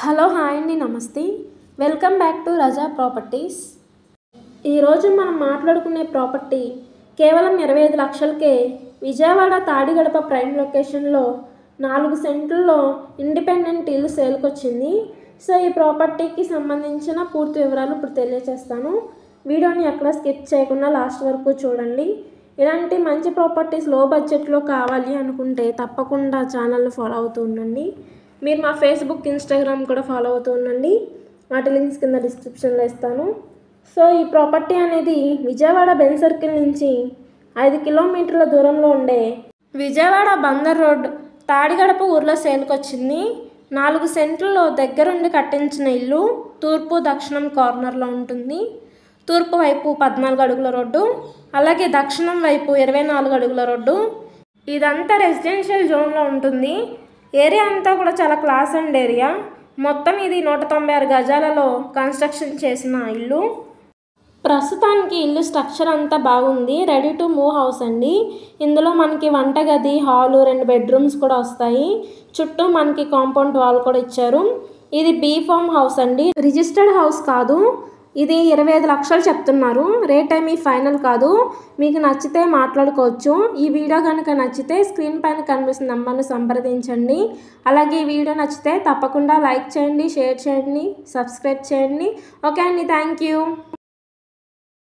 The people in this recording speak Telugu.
హలో హాయ్ అండి, నమస్తే. Welcome back to Raza properties. ఈరోజు మనం మాట్లాడుకునే ప్రాపర్టీ కేవలం 25 లక్షలకే విజయవాడ తాడిగడప ప్రైమ్ లొకేషన్లో 4 సెంట్లలో ఇండిపెండెంట్ ఇల్లు సేల్కి వచ్చింది. సో ఈ ప్రాపర్టీకి సంబంధించిన పూర్తి వివరాలు ఇప్పుడు తెలియజేస్తాను. వీడియోని ఎక్కడ స్కిప్ చేయకుండా లాస్ట్ వరకు చూడండి. ఇలాంటి మంచి ప్రాపర్టీస్ లో బడ్జెట్లో కావాలి అనుకుంటే తప్పకుండా ఛానల్ని ఫాలో అవుతూ ఉండండి. మీరు మా ఫేస్బుక్, ఇన్స్టాగ్రామ్ కూడా ఫాలో అవుతూ ఉండండి. వాటి లింక్స్ కింద డిస్క్రిప్షన్లో ఇస్తాను. సో ఈ ప్రాపర్టీ అనేది విజయవాడ బెన్ సర్కిల్ నుంచి 5 కిలోమీటర్ల దూరంలో ఉండే విజయవాడ బందర్ రోడ్ తాడిగడప ఊర్లో సేల్కి వచ్చింది. 4 సెంట్లలో దగ్గరుండి కట్టించిన ఇల్లు తూర్పు దక్షిణం కార్నర్లో ఉంటుంది. తూర్పు వైపు 14 అడుగుల రోడ్డు, అలాగే దక్షిణం వైపు 24 అడుగుల రోడ్డు. ఇదంతా రెసిడెన్షియల్ జోన్లో ఉంటుంది. ఏరియా అంతా కూడా చాలా క్లాస్ అండ్ ఏరియా. మొత్తం ఇది 196 గజాలలో కన్స్ట్రక్షన్ చేసిన ఇల్లు. ప్రస్తుతానికి ఇల్లు స్ట్రక్చర్ అంతా బాగుంది. రెడీ టు మూవ్ హౌస్ అండి. ఇందులో మనకి వంటగది, హాలు, 2 బెడ్రూమ్స్ కూడా వస్తాయి. చుట్టూ మనకి కాంపౌండ్ వాల్ కూడా ఇచ్చారు. ఇది బీ ఫామ్ హౌస్ అండి, రిజిస్టర్డ్ హౌస్ కాదు. ఇది 25 లక్షలు చెప్తున్నారు. రేట్ ఏమీ ఫైనల్ కాదు. మీకు నచ్చితే మాట్లాడుకోవచ్చు. ఈ వీడియో కనుక నచ్చితే స్క్రీన్ పైన కనిపిస్తున్న నెంబర్ను సంప్రదించండి. అలాగే ఈ వీడియో నచ్చితే తప్పకుండా లైక్ చేయండి, షేర్ చేయండి, సబ్స్క్రైబ్ చేయండి. ఓకే అండి, థ్యాంక్ యూ.